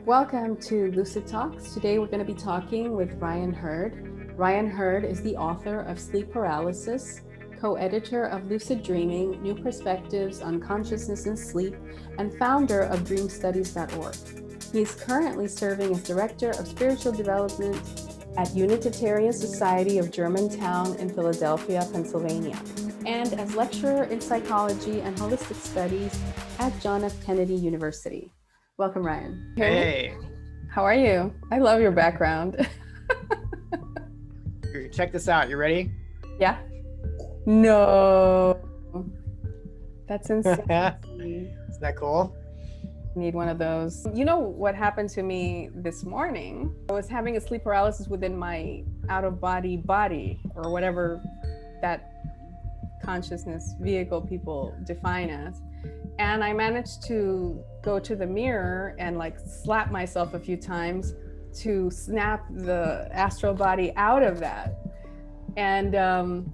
Welcome to Lucid Talks. Today we're going to be talking with Ryan Hurd. Ryan Hurd is the author of Sleep Paralysis, co-editor of Lucid Dreaming, New Perspectives on Consciousness and Sleep, and founder of dreamstudies.org. He is currently serving as Director of Spiritual Development at Unitarian Society of Germantown in Philadelphia, Pennsylvania, and as lecturer in psychology and holistic studies at John F. Kennedy University. Welcome, Ryan. Hey. How are you? I love your background. Check this out. You ready? Yeah. No. That's insane. Isn't that cool? Need one of those. You know what happened to me this morning? I was having a sleep paralysis within my out-of-body body, or whatever that consciousness vehicle people define as. And I managed to go to the mirror and like slap myself a few times to snap the astral body out of that. And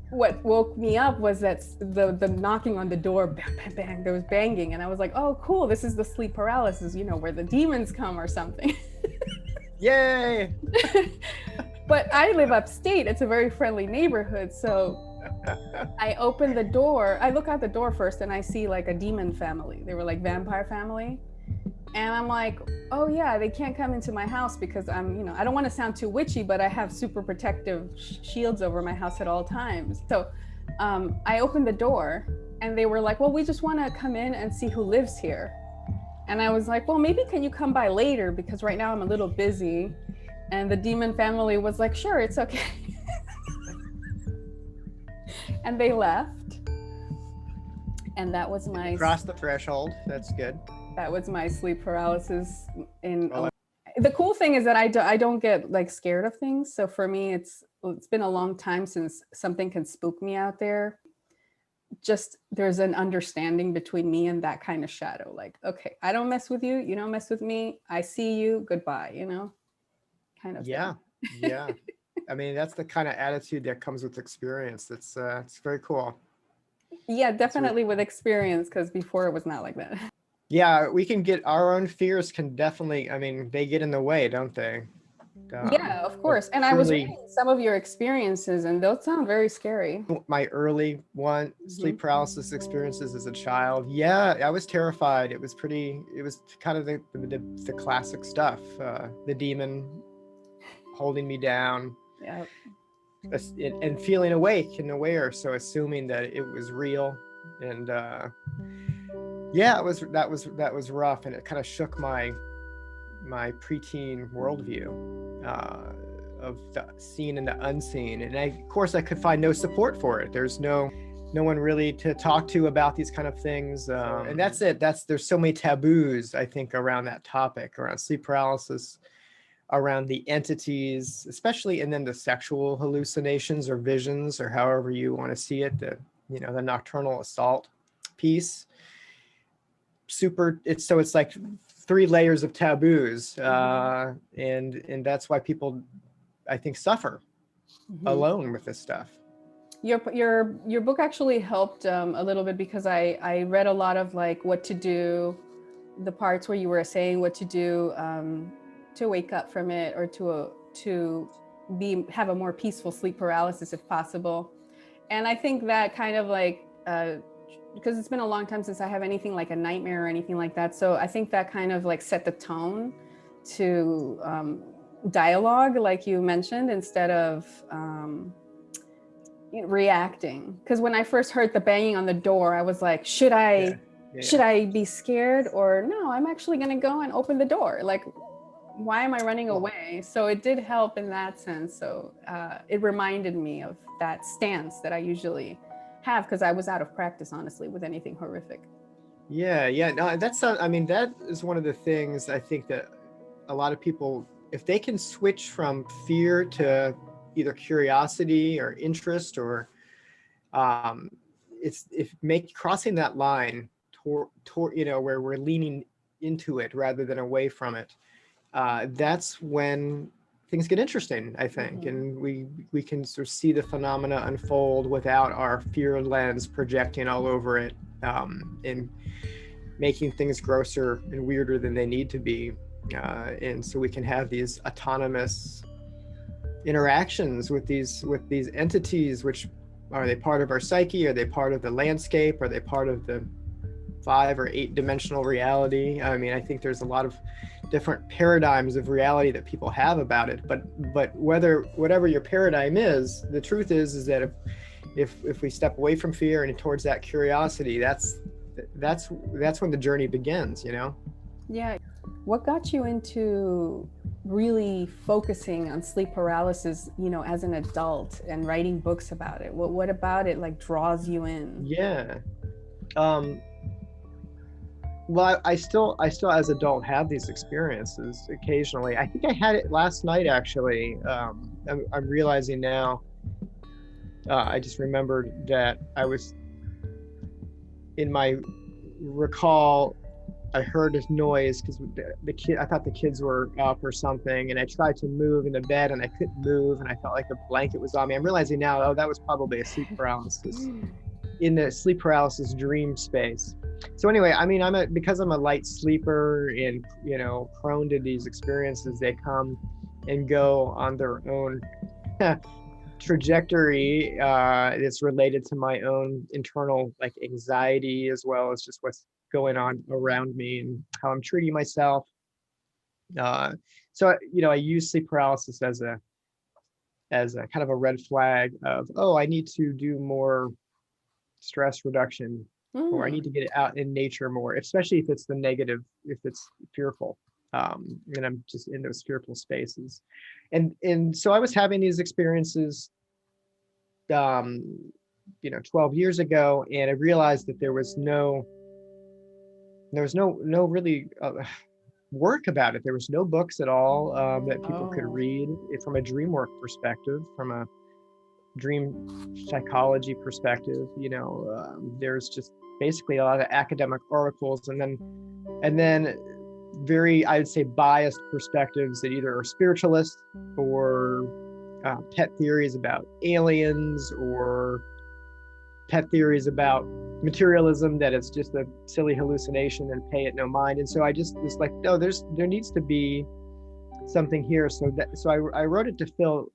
what woke me up was that the knocking on the door, bang, bang, bang, there was banging. And I was like, oh, cool, this is the sleep paralysis, you know, where the demons come or something. Yay! But I live upstate. It's a very friendly neighborhood. So I open the door, I look out the door first and I see like a demon family. They were like vampire family. And I'm like, oh yeah, they can't come into my house because I'm, you know, I don't want to sound too witchy, but I have super protective shields over my house at all times. So I opened the door and they were like, well, we just want to come in and see who lives here. And I was like, well, maybe can you come by later? Because right now I'm a little busy. And the demon family was like, sure, it's okay. And they left. And that was my... Cross the threshold. That's good. That was my sleep paralysis. The cool thing is that I don't get like scared of things. So for me, it's been a long time since something can spook me out there. Just there's an understanding between me and that kind of shadow. Like, okay, I don't mess with you. You don't mess with me. I see you. Goodbye, you know, kind of thing. Yeah. I mean, that's the kind of attitude that comes with experience. It's very cool. Yeah, definitely with experience, because before it was not like that. Yeah, we can get our own fears can definitely, I mean, they get in the way, don't they? Yeah, of course. And I was reading some of your experiences and those sound very scary. My early sleep paralysis experiences as a child. Yeah, I was terrified. It was kind of the classic stuff. The demon holding me down. Yeah. And feeling awake and aware, so assuming that it was real, and yeah, that was rough, and it kind of shook my preteen worldview of the seen and the unseen, and of course I could find no support for it. There's no one really to talk to about these kind of things, and that's it. There's so many taboos, I think, around that topic, around sleep paralysis, around the entities, especially, and then the sexual hallucinations or visions, or however you want to see it, the nocturnal assault piece. It's like 3 layers of taboos, and that's why people, I think, suffer alone with this stuff. Your book actually helped a little bit, because I read a lot of like what to do, the parts where you were saying what to do to wake up from it, or to have a more peaceful sleep paralysis if possible. And I think that kind of like, because it's been a long time since I have anything like a nightmare or anything like that. So I think that kind of like set the tone to dialogue, like you mentioned, instead of reacting. Because when I first heard the banging on the door, I was like, should I be scared, or no, I'm actually going to go and open the door. Like, why am I running away? So it did help in that sense. So it reminded me of that stance that I usually have, because I was out of practice, honestly, with anything horrific. Yeah. No, that is one of the things I think that a lot of people, if they can switch from fear to either curiosity or interest, or crossing that line toward where we're leaning into it rather than away from it, that's when things get interesting, I think. And we can sort of see the phenomena unfold without our fear lens projecting all over it, and making things grosser and weirder than they need to be. And so we can have these autonomous interactions with these entities, which are they part of our psyche? Are they part of the landscape? Are they part of the 5 or 8 dimensional reality? I mean, I think there's a lot of different paradigms of reality that people have about it, but whatever your paradigm is, the truth is that if we step away from fear and towards that curiosity, that's when the journey begins, you know? Yeah. What got you into really focusing on sleep paralysis, you know, as an adult and writing books about it? What about it like draws you in? Yeah. Well, I still as an adult have these experiences occasionally. I think I had it last night, actually. I'm realizing now, I just remembered that I was in my recall, I heard a noise because I thought the kids were up or something, and I tried to move in the bed and I couldn't move, and I felt like a blanket was on me. I'm realizing now, oh, that was probably a sleep paralysis, in the sleep paralysis dream space. So anyway, I mean, because I'm a light sleeper and, you know, prone to these experiences, they come and go on their own trajectory. It's related to my own internal like anxiety, as well as just what's going on around me and how I'm treating myself. So, you know, I use sleep paralysis as a kind of a red flag of, oh, I need to do more stress reduction, or I need to get out in nature more, especially if it's the negative, if it's fearful. And I'm just in those fearful spaces. And so I was having these experiences, you know, 12 years ago, and I realized that there was no really work about it. There was no books at all that people could read from a dream work perspective, from a dream psychology perspective. You know, there's just basically a lot of academic articles, and then very, I would say, biased perspectives that either are spiritualist or pet theories about aliens, or pet theories about materialism, that it's just a silly hallucination and pay it no mind. And so I just was like, no, there needs to be something here. So I wrote it to fill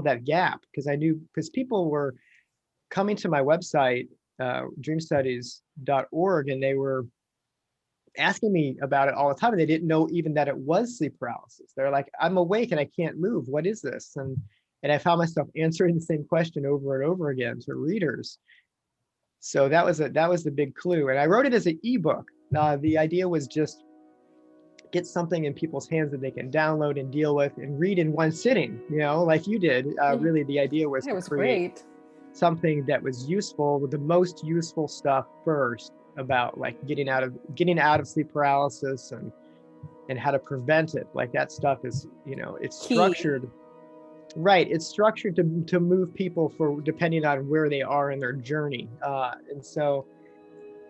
that gap, because people were coming to my website, dreamstudies.org, and they were asking me about it all the time, and they didn't know even that it was sleep paralysis. They're like, I'm awake and I can't move. What is this? And I found myself answering the same question over and over again to readers. So that was the big clue. And I wrote it as an ebook. The idea was just get something in people's hands that they can download and deal with and read in one sitting, you know, like you did. Really, the idea was to create something that was useful, with the most useful stuff first, about like getting out of sleep paralysis and how to prevent it. Like that stuff is, you know, it's structured. Right, it's structured to move people for depending on where they are in their journey,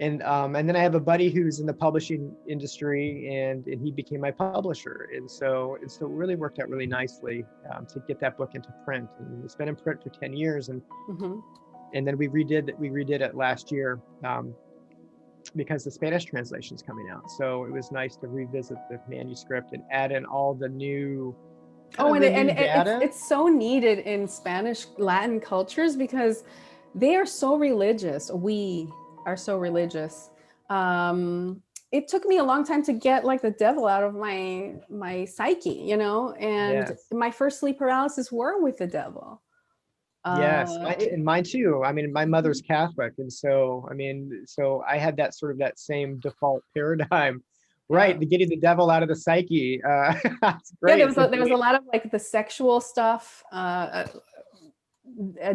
and then I have a buddy who's in the publishing industry, and he became my publisher, and so it really worked out really nicely to get that book into print. And it's been in print for 10 years, and then we redid it last year because the Spanish translation is coming out. So it was nice to revisit the manuscript and add in all the new. It's so needed in Spanish Latin cultures, because they are so religious. We are so religious. It took me a long time to get like the devil out of my psyche, you know, and my first sleep paralysis were with the devil. Yes, mine too. I mean, my mother's Catholic, and so I had that same default paradigm. Right, getting the devil out of the psyche. That's great. Yeah, there was a lot of like the sexual stuff,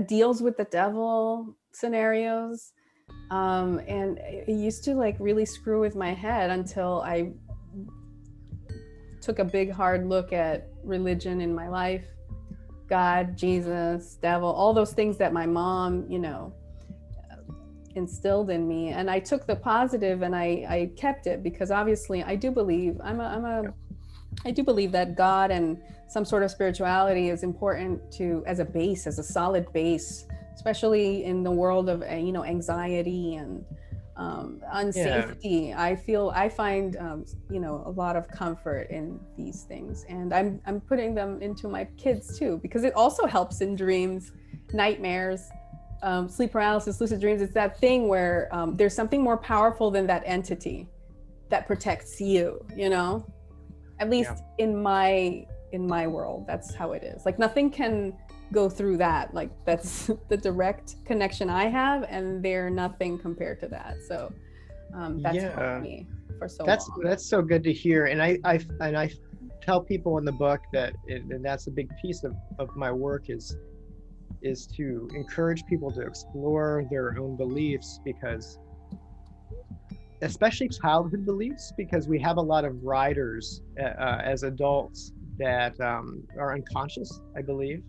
deals with the devil scenarios, and it used to like really screw with my head until I took a big hard look at religion in my life, God, Jesus, devil, all those things that my mom, you know, instilled in me, and I took the positive and I kept it, because obviously I do believe I do believe that God and some sort of spirituality is important as a solid base, especially in the world of, you know, anxiety and unsafety. I find a lot of comfort in these things, and I'm putting them into my kids too, because it also helps in dreams, nightmares, sleep paralysis, lucid dreams. It's that thing where there's something more powerful than that entity that protects you, at least in my world. That's how it is. Like nothing can go through that. Like that's the direct connection I have, and they're nothing compared to that. So that's helped me for so long. That's so good to hear. And I tell people in the book that, and that's a big piece of my work, is to encourage people to explore their own beliefs, because especially childhood beliefs, because we have a lot of riders as adults that are unconscious, I believe.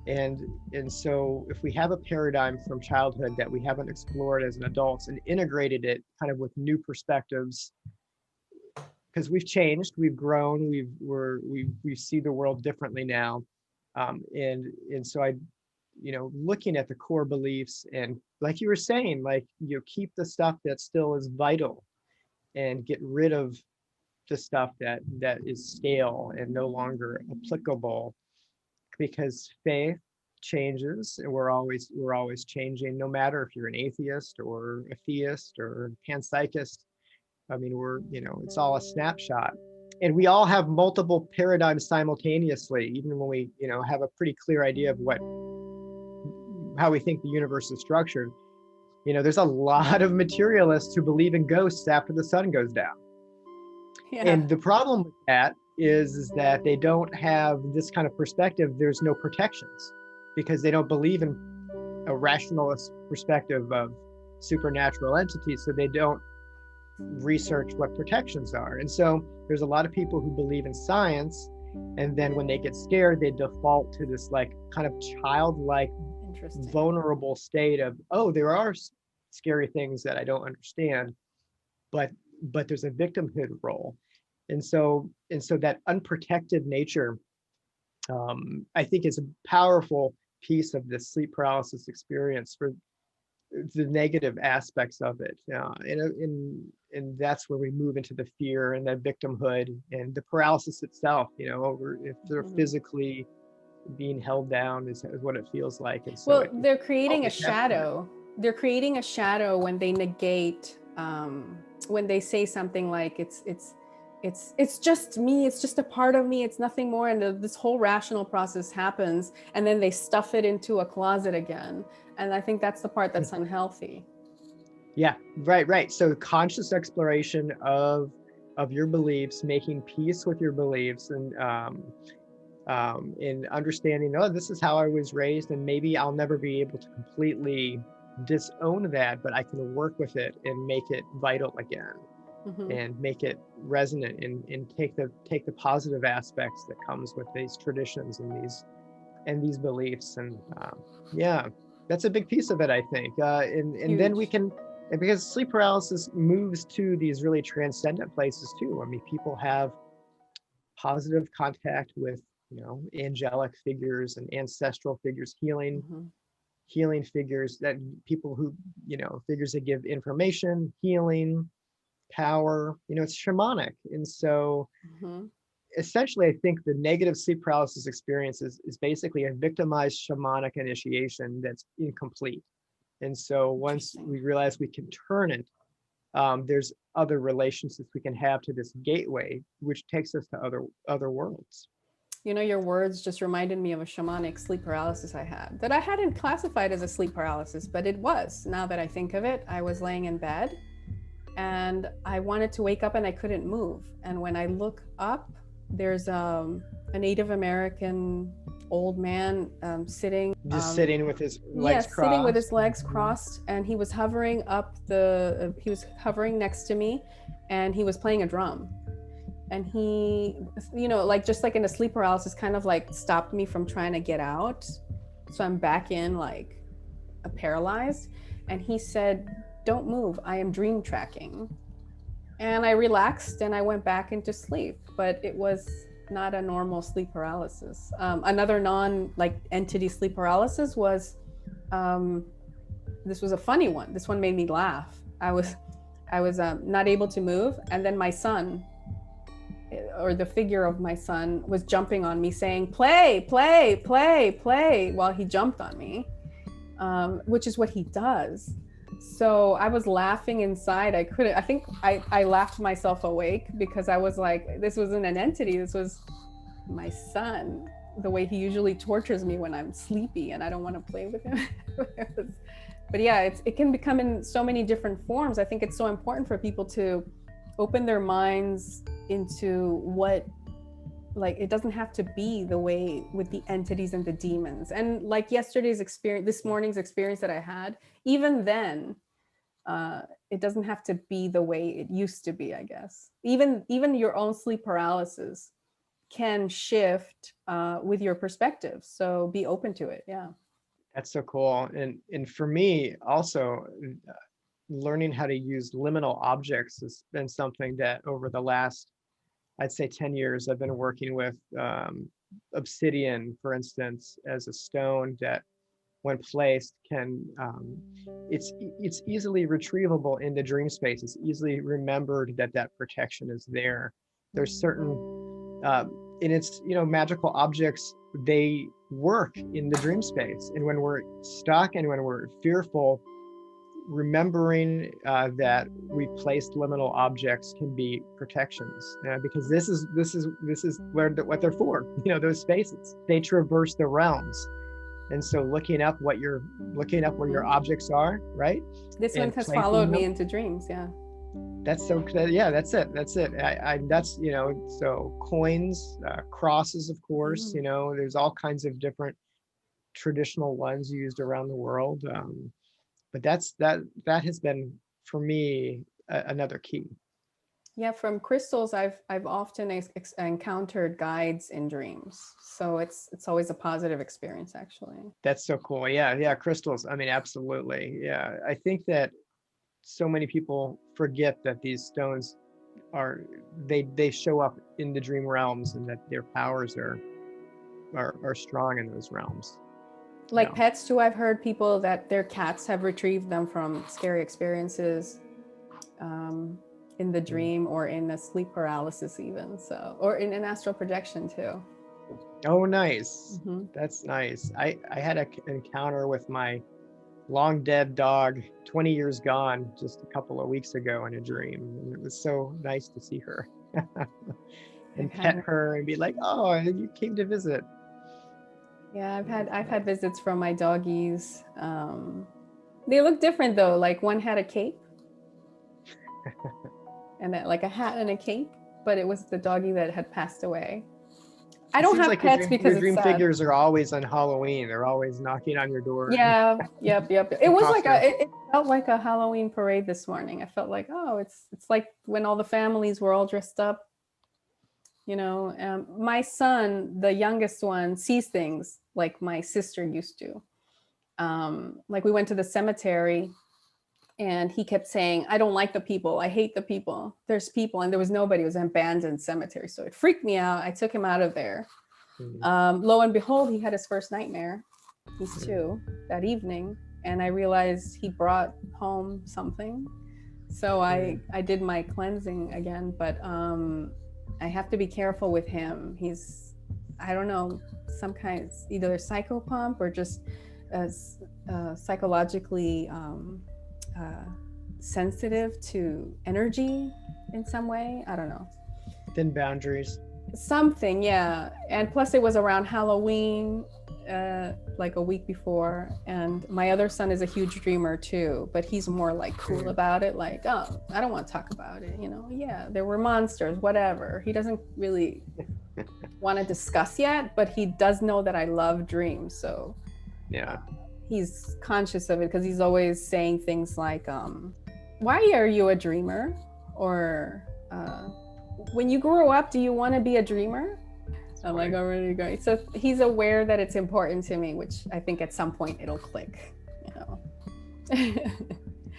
And so if we have a paradigm from childhood that we haven't explored as an adults and integrated it kind of with new perspectives, because we've changed, we've grown, we see the world differently now. And so looking at the core beliefs, and like you were saying, like keep the stuff that still is vital and get rid of the stuff that is stale and no longer applicable, because faith changes, and we're always changing, no matter if you're an atheist or a theist or a panpsychist. I mean, it's all a snapshot, and we all have multiple paradigms simultaneously, even when we have a pretty clear idea of how we think the universe is structured. There's a lot of materialists who believe in ghosts after the sun goes down. And the problem with that is that they don't have this kind of perspective. There's no protections, because they don't believe in a rationalist perspective of supernatural entities, so they don't research what protections are. And so there's a lot of people who believe in science, and then when they get scared, they default to this like kind of childlike, vulnerable state of, oh, there are scary things that I don't understand, but there's a victimhood role. And so that unprotected nature, I think, is a powerful piece of this sleep paralysis experience for the negative aspects of it. And that's where we move into the fear and the victimhood and the paralysis itself, if they're physically being held down is what it feels like. And so they're creating a shadow. They're creating a shadow when they negate, when they say something like it's just me, it's just a part of me, it's nothing more, and this whole rational process happens, and then they stuff it into a closet again. And I think that's the part that's unhealthy. Yeah, right. So conscious exploration of your beliefs, making peace with your beliefs, and in understanding, this is how I was raised, and maybe I'll never be able to completely disown that, but I can work with it and make it vital again. And make it resonant, and take the positive aspects that comes with these traditions and these beliefs. And that's a big piece of it, I think. And then we can, because sleep paralysis moves to these really transcendent places too. I mean, people have positive contact with angelic figures and ancestral figures, healing figures, that people who figures that give information, healing, power, it's shamanic. And so essentially, I think the negative sleep paralysis experience is basically a victimized shamanic initiation that's incomplete. And so once we realize we can turn it, there's other relationships we can have to this gateway, which takes us to other worlds. Your words just reminded me of a shamanic sleep paralysis I had that I hadn't classified as a sleep paralysis, but it was. Now that I think of it, I was laying in bed and I wanted to wake up and I couldn't move. And when I look up, there's a Native American old man sitting. Sitting with his legs crossed. Sitting with his legs crossed. And he was hovering he was hovering next to me, and he was playing a drum. And he, just like in a sleep paralysis, kind of like stopped me from trying to get out. So I'm back in like paralyzed. And he said, "Don't move, I am dream tracking." And I relaxed and I went back into sleep, but it was not a normal sleep paralysis. Another entity sleep paralysis was, this was a funny one. This one made me laugh. I was not able to move, and then my son, or the figure of my son, was jumping on me saying, play, play, play, play, while he jumped on me, which is what he does. So I was laughing inside. I think I laughed myself awake, because I was like, this wasn't an entity. This was my son, the way he usually tortures me when I'm sleepy and I don't want to play with him. But yeah, it can become in so many different forms. I think it's so important for people to open their minds into what, like, it doesn't have to be the way with the entities and the demons. And like yesterday's experience, this morning's experience that I had, even then, it doesn't have to be the way it used to be, I guess. Even your own sleep paralysis can shift with your perspective. So be open to it. Yeah. That's so cool. And for me also, learning how to use liminal objects has been something that over the last, I'd say 10 years, I've been working with. Obsidian, for instance, as a stone that when placed can, it's easily retrievable into dream space. It's easily remembered that protection is there. There's certain, and it's, magical objects, they work in the dream space. And when we're stuck and when we're fearful, remembering that we placed liminal objects can be protections, because this is what they're for. Those spaces, they traverse the realms, and so looking up where your objects are, right? This one has followed me into dreams. Yeah. That's so. Yeah, that's it. That's so coins, crosses, of course. There's all kinds of different traditional ones used around the world. But that has been for me another key. Yeah, from crystals, I've often encountered guides in dreams, so it's always a positive experience, actually. That's so cool. Yeah, crystals. I mean, absolutely. Yeah, I think that so many people forget that these stones they show up in the dream realms, and that their powers are strong in those realms. Like pets too, I've heard people that their cats have retrieved them from scary experiences in the dream, or in a sleep paralysis even, or in an astral projection too. Oh, nice. Mm-hmm. That's nice. I had an encounter with my long dead dog, 20 years gone, just a couple of weeks ago in a dream. And it was so nice to see her and pet her and be like, oh, you came to visit. Yeah, I've had visits from my doggies. They look different though. Like one had a cape, and like a hat and a cape, but it was the doggie that had passed away. I don't have pets because your dream figures are always on Halloween. They're always knocking on your door. Yeah, yep. It was like it felt like a Halloween parade this morning. I felt like, oh, it's like when all the families were all dressed up. My son, the youngest one, sees things like my sister used to. Like we went to the cemetery and he kept saying, I don't like the people. I hate the people. There's people. And there was nobody. It was an abandoned cemetery. So it freaked me out. I took him out of there. Lo and behold, he had his first nightmare. He's 2 that evening. And I realized he brought home something. So I did my cleansing again. But I have to be careful with him. He's, I don't know, some kind of either a psychopomp or just psychologically sensitive to energy in some way. I don't know. Thin boundaries. Something, yeah. And plus it was around Halloween, like a week before. And my other son is a huge dreamer too, but he's more like cool about it. Like, oh, I don't want to talk about it. Yeah, there were monsters, whatever. He doesn't really want to discuss yet, but he does know that I love dreams. So yeah, he's conscious of it because he's always saying things like, why are you a dreamer? Or when you grow up, do you want to be a dreamer? I'm like, oh, really great. So he's aware that it's important to me, which I think at some point it'll click,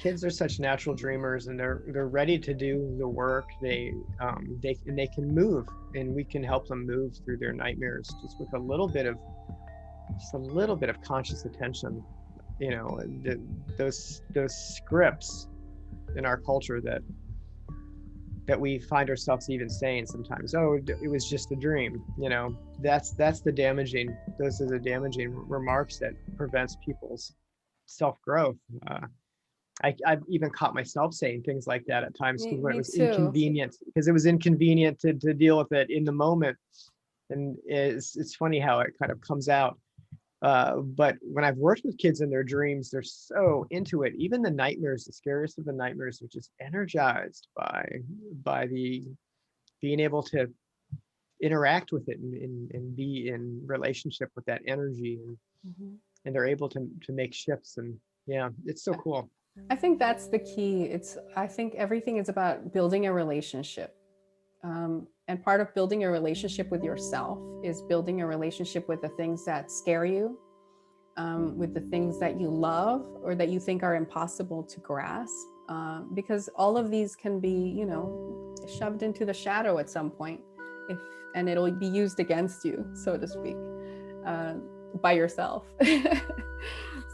Kids are such natural dreamers, and they're ready to do the work. They can move, and we can help them move through their nightmares just with a little bit of conscious attention. Those scripts in our culture that we find ourselves even saying sometimes, oh, it was just a dream. You know, those are the damaging remarks that prevents people's self-growth. I've even caught myself saying things like that at times when it Me was too. inconvenient, because it was inconvenient to deal with it in the moment. And it's funny how it kind of comes out. But when I've worked with kids in their dreams, they're so into it. Even the nightmares, the scariest of the nightmares, are just energized by the being able to interact with it and be in relationship with that energy, and they're able to make shifts. And yeah, it's so cool. I think that's the key. I think everything is about building a relationship. And part of building a relationship with yourself is building a relationship with the things that scare you, with the things that you love or that you think are impossible to grasp. Because all of these can be, shoved into the shadow at some point, and it'll be used against you, so to speak, by yourself.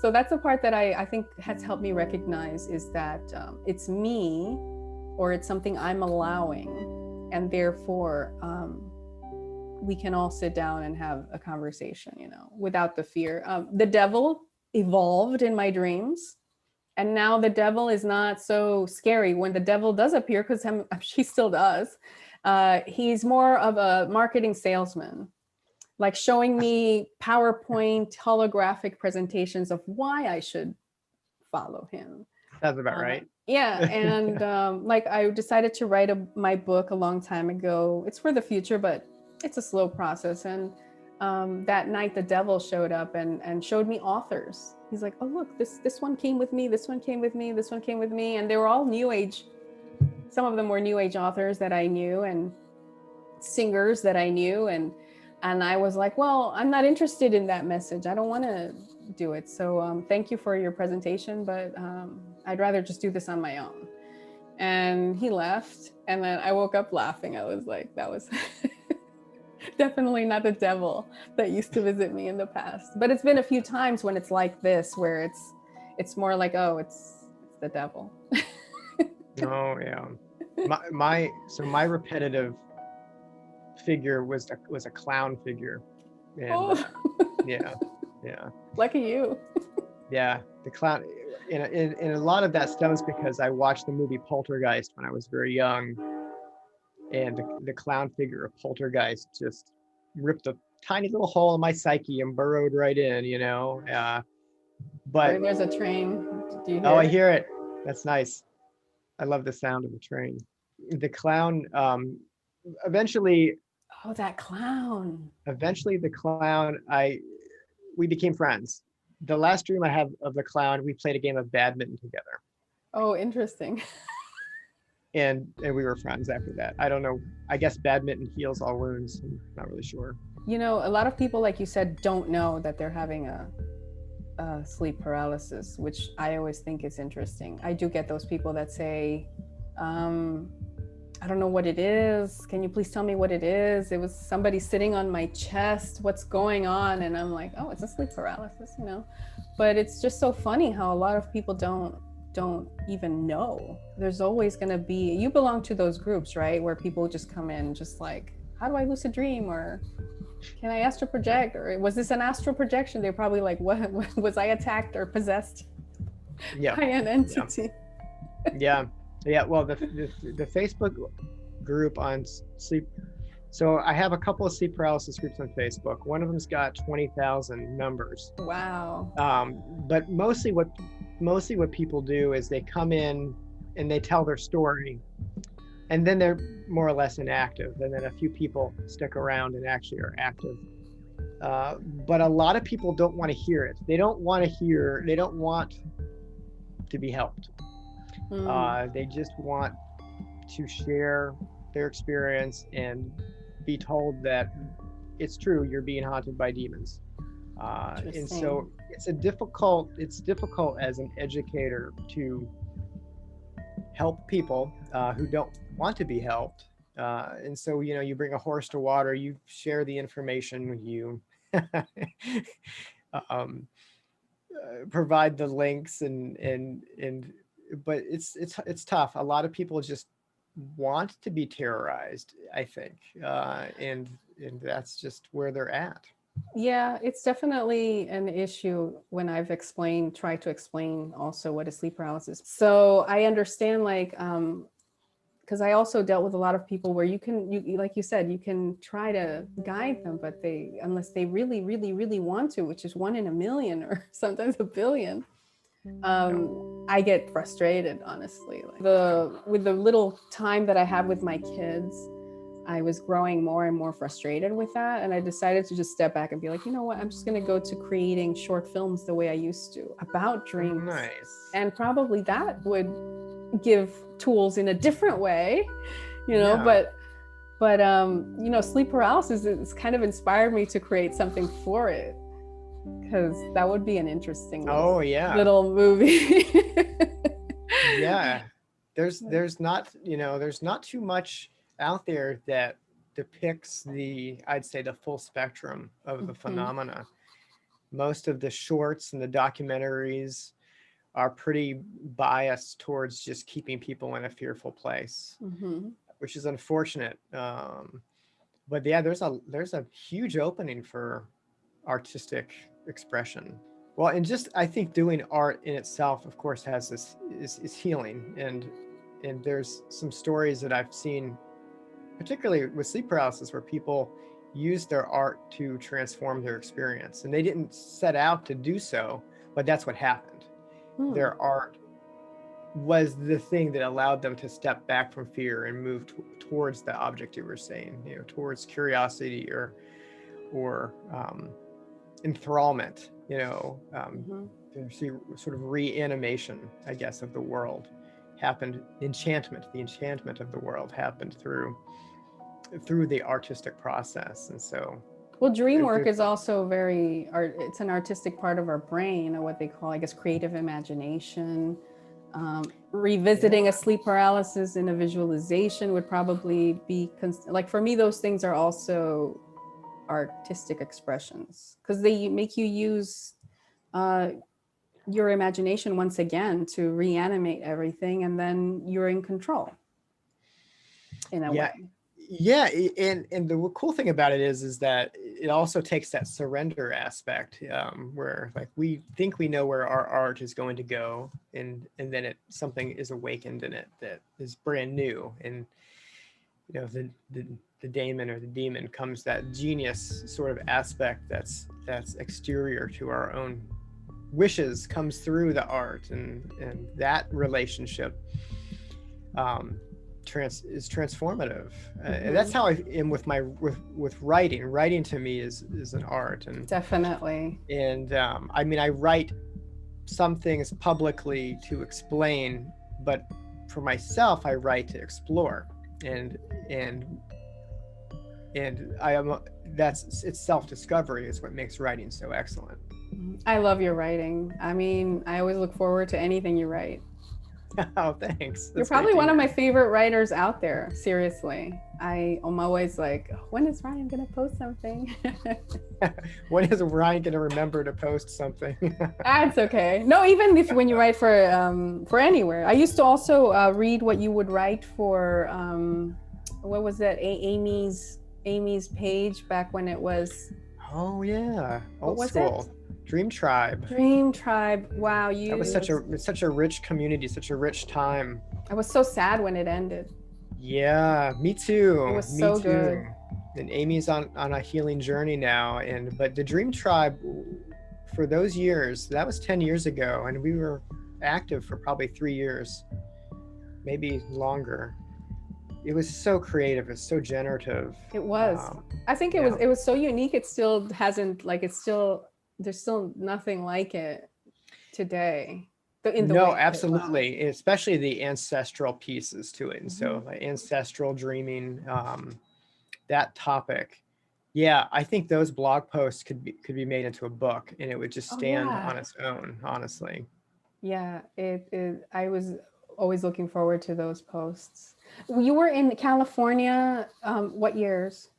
So that's the part that I think has helped me recognize, is that it's me, or it's something I'm allowing, and therefore we can all sit down and have a conversation, without the fear. The devil evolved in my dreams, and now the devil is not so scary when the devil does appear, because he still does. He's more of a marketing salesman, like showing me PowerPoint holographic presentations of why I should follow him. That's about right. Yeah. And like I decided to write my book a long time ago. It's for the future, but it's a slow process. And that night the devil showed up and showed me authors. He's like, oh, look, this one came with me. This one came with me. This one came with me. And they were all New Age. Some of them were New Age authors that I knew, and singers that I knew. And I was like, well, I'm not interested in that message. I don't want to do it. So thank you for your presentation, but I'd rather just do this on my own. And he left. And then I woke up laughing. I was like, that was definitely not the devil that used to visit me in the past. But it's been a few times when it's like this, where it's more like, oh, it's the devil. Oh yeah. My repetitive figure was a clown figure, and yeah. Lucky you. Yeah, the clown, and a lot of that stems because I watched the movie Poltergeist when I was very young, and the clown figure of Poltergeist just ripped a tiny little hole in my psyche and burrowed right in, but there's a train. Do you hear I hear it. That's nice. I love the sound of the train. The clown, eventually. Oh, that clown. Eventually the clown, we became friends. The last dream I have of the clown, we played a game of badminton together. Oh, interesting. And we were friends after that. I don't know. I guess badminton heals all wounds. I'm not really sure. A lot of people, like you said, don't know that they're having a sleep paralysis, which I always think is interesting. I do get those people that say, I don't know what it is. Can you please tell me what it is? It was somebody sitting on my chest. What's going on? And I'm like, oh, it's a sleep paralysis, But it's just so funny how a lot of people don't even know. There's always going to be, you belong to those groups, right? Where people just come in just like, how do I lucid dream? Or can I astral project? Or was this an astral projection? They're probably like, what was I attacked or possessed by an entity? Yeah. Yeah, well, the Facebook group on sleep. So I have a couple of sleep paralysis groups on Facebook. One of them's got 20,000 members. Wow. But mostly what people do is they come in and they tell their story, and then they're more or less inactive. And then a few people stick around and actually are active. But a lot of people don't want to hear it. They don't want to be helped. They just want to share their experience and be told that it's true, you're being haunted by demons. And so it's difficult as an educator to help people who don't want to be helped. And so, you bring a horse to water, you share the information, you provide the links and but it's tough. A lot of people just want to be terrorized, I think, and that's just where they're at. Yeah, it's definitely an issue when I've tried to explain also what is sleep paralysis. So I understand, like, because I also dealt with a lot of people where you like you said, you can try to guide them, but unless they really, really, really want to, which is 1 in a million or sometimes a billion, I get frustrated, honestly. With the little time that I have with my kids, I was growing more and more frustrated with that. And I decided to just step back and be like, you know what, I'm just going to go to creating short films the way I used to about dreams. Nice. And probably that would give tools in a different way, Yeah. but sleep paralysis is kind of inspired me to create something for it, because that would be an interesting little movie. Yeah. There's not too much out there that depicts I'd say the full spectrum of the phenomena. Most of the shorts and the documentaries are pretty biased towards just keeping people in a fearful place, which is unfortunate. But yeah, there's a huge opening for artistic expression. Well, and just I think doing art in itself, of course, has this is healing, and there's some stories that I've seen, particularly with sleep paralysis, where people use their art to transform their experience, and they didn't set out to do so, but that's what happened. Their art was the thing that allowed them to step back from fear and move towards the object you were saying, towards curiosity or enthrallment, sort of reanimation, I guess, of the world happened. The enchantment of the world happened through the artistic process. And so, well, dream work is also it's an artistic part of our brain, or what they call, I guess, creative imagination. Revisiting a sleep paralysis in a visualization would probably be, like, for me, those things are also artistic expressions, because they make you use your imagination once again to reanimate everything, and then you're in control in a way. Yeah, and the cool thing about it is that it also takes that surrender aspect, where, like, we think we know where our art is going to go, and then something is awakened in it that is brand new, and the daemon or the demon comes, that genius sort of aspect that's exterior to our own wishes comes through the art, and that relationship is transformative. And that's how I am with writing. Writing to me is an art, and definitely. And I mean, I write some things publicly to explain, but for myself, I write to explore, and it's self-discovery is what makes writing so excellent. I love your writing. I mean, I always look forward to anything you write. Oh, thanks. You're probably one of my favorite writers out there. Seriously. I'm always like, when is Ryan going to post something? When is Ryan going to remember to post something? That's okay. No, even when you write for anywhere. I used to also read what you would write for, what was that? Amy's page back when it was. Oh yeah. Old school. Dream Tribe. Wow, that was such a rich community, such a rich time. I was so sad when it ended. Yeah, me too. It was so good. And Amy's on a healing journey now, but the Dream Tribe, for those years, that was 10 years ago, and we were active for probably 3 years, maybe longer. It was so creative. It's so generative. It was. I think it was so unique. It still hasn't, like, there's still nothing like it today. Absolutely, especially the ancestral pieces to it. And so, like, ancestral dreaming, that topic. Yeah, I think those blog posts could be made into a book, and it would just stand on its own, honestly. Yeah, I was always looking forward to those posts. You were in California, what years?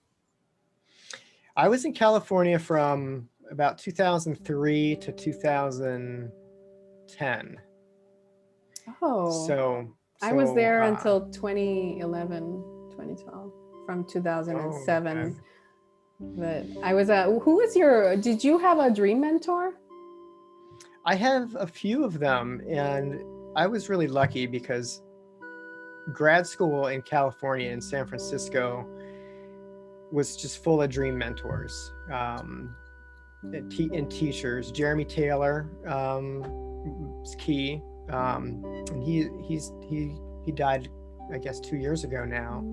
I was in California from about 2003 to 2010. Oh, So I was there uh, until 2011, 2012, from oh, 2007. okay. But I was did you have a dream mentor? I have a few of them, and I was really lucky because grad school in California and San Francisco was just full of dream mentors and teachers. Jeremy Taylor is key, and he died, I guess, 2 years ago now.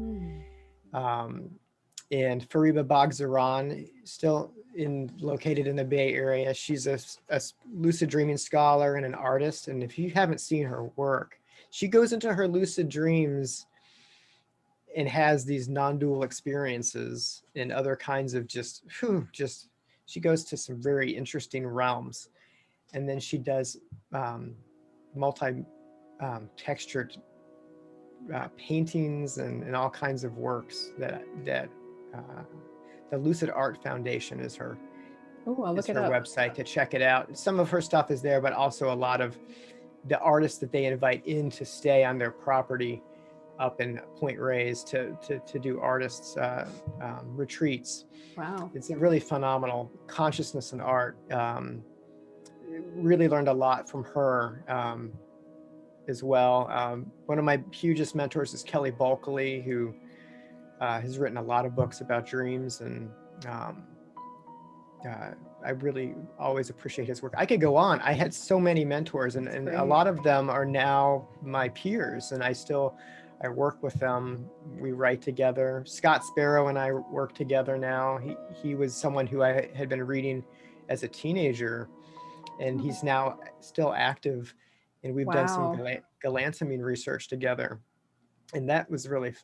And Fariba Bagzaran, still located in the Bay Area. She's a lucid dreaming scholar and an artist. And if you haven't seen her work, she goes into her lucid dreams and has these non-dual experiences and other kinds of she goes to some very interesting realms. And then she does textured paintings and all kinds of works that the Lucid Art Foundation is her website to check it out. Some of her stuff is there, but also a lot of the artists that they invite in to stay on their property up in Point Reyes to do artists retreats. Wow. It's a really phenomenal consciousness and art. Really learned a lot from her as well. One of my hugest mentors is Kelly Bulkeley, who has written a lot of books about dreams, and I really always appreciate his work. I could go on. I had so many mentors, and a lot of them are now my peers, and I work with them. We write together. Scott Sparrow and I work together now. He was someone who I had been reading as a teenager, and he's now still active, and we've done some galantamine research together. And that was really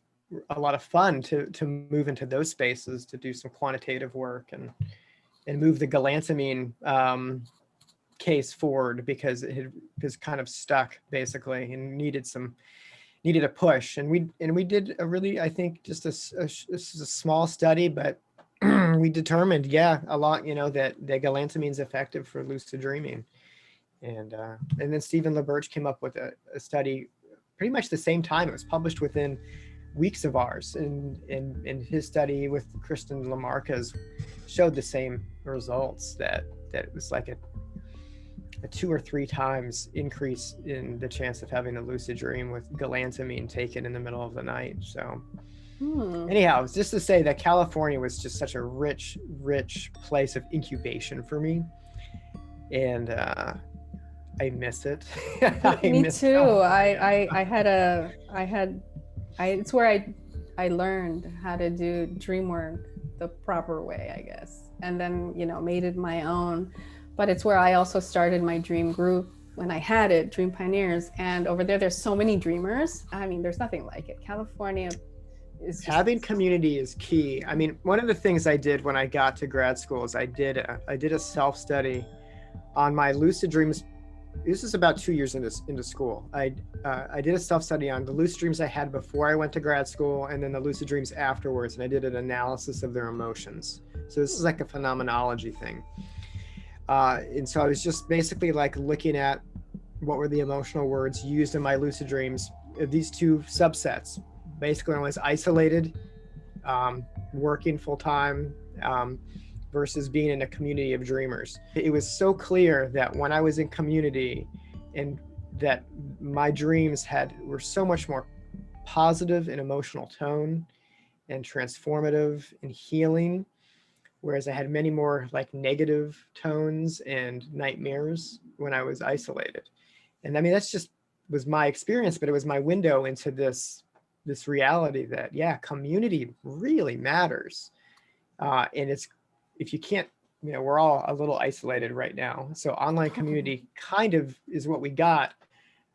a lot of fun to move into those spaces, to do some quantitative work and move the galantamine case forward, because it was kind of stuck basically and needed a push. And we did a really, I think, just this is a small study, but we determined, a lot, that galantamine is effective for lucid dreaming. And then Stephen LaBerge came up with a study pretty much the same time. It was published within weeks of ours, and his study with Kristen Lamarcas showed the same results, that it was like a 2 or 3 times increase in the chance of having a lucid dream with galantamine taken in the middle of the night. So anyhow, it's just to say that California was just such a rich place of incubation for me, and I miss it. Me too. It's where I learned how to do dream work the proper way, I guess, and then made it my own. But it's where I also started my dream group when I had it, Dream Pioneers. And over there's so many dreamers. I mean, there's nothing like it. California is having community is key. I mean, one of the things I did when I got to grad school is I did a self-study on my lucid dreams. This is about 2 years into school. I did a self-study on the lucid dreams I had before I went to grad school, and then the lucid dreams afterwards, and I did an analysis of their emotions. So this is like a phenomenology thing. And so I was just basically like looking at what were the emotional words used in my lucid dreams of these 2 subsets. Basically, when I was isolated, working full-time, versus being in a community of dreamers. It was so clear that when I was in community, and that my dreams were so much more positive in emotional tone and transformative and healing, whereas I had many more like negative tones and nightmares when I was isolated. And I mean, that's just was my experience, but it was my window into this reality that community really matters. And if you can't, we're all a little isolated right now. So online community kind of is what we got.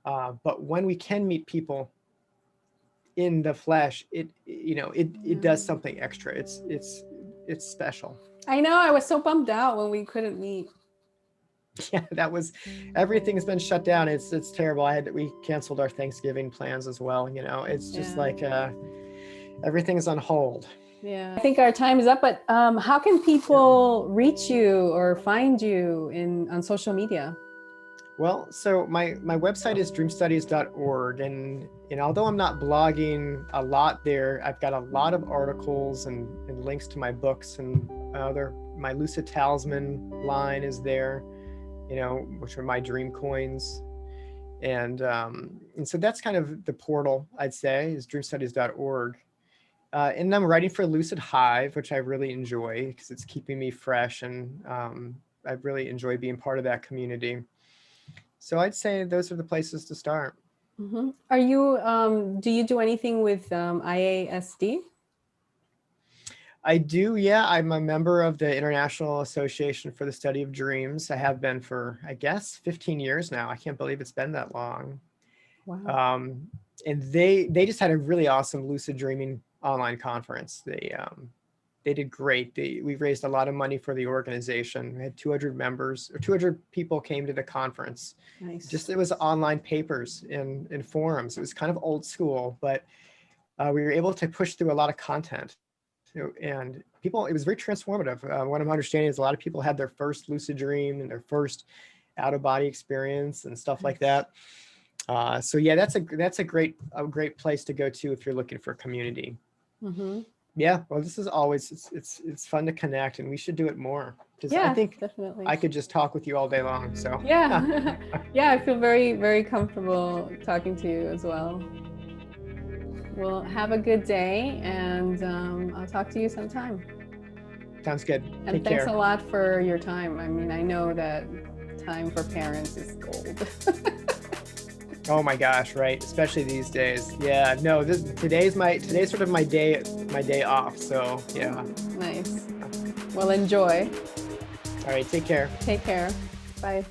But when we can meet people in the flesh, it does something extra. It's special. I know. I was so bummed out when we couldn't meet. Yeah, everything's been shut down. It's terrible. We canceled our Thanksgiving plans as well. It's just like everything's on hold. Yeah, I think our time is up, but how can people reach you or find you on social media? Well, so my website is dreamstudies.org, and although I'm not blogging a lot there, I've got a lot of articles and links to my books, and my Lucid Talisman line is there, which are my dream coins. And so that's kind of the portal, I'd say, is dreamstudies.org. And I'm writing for Lucid Hive, which I really enjoy because it's keeping me fresh, and I really enjoy being part of that community. So I'd say those are the places to start. Mm-hmm. Are you, do you do anything with IASD? I do, yeah. I'm a member of the International Association for the Study of Dreams. I have been for, I guess, 15 years now. I can't believe it's been that long. Wow. And they just had a really awesome lucid dreaming online conference. They did great. We raised a lot of money for the organization. We had 200 members, or 200 people came to the conference. Nice. It was online papers in forums. It was kind of old school, but we were able to push through a lot of content. And people, it was very transformative. What I'm understanding is a lot of people had their first lucid dream and their first out of body experience and stuff like that. So yeah, that's a great place to go to if you're looking for a community. Mm-hmm. Yeah, well, this is always, it's fun to connect, and we should do it more. Yeah, I think definitely. I could just talk with you all day long. So yeah, yeah, I feel very, very comfortable talking to you as well. Well, have a good day, and I'll talk to you sometime. Sounds good. And Take thanks care. a lot for your time. I mean, I know that time for parents is gold. Oh my gosh, right? Especially these days. Yeah, no, today's sort of my day off. So yeah. Nice. Well, enjoy. All right, take care. Take care. Bye.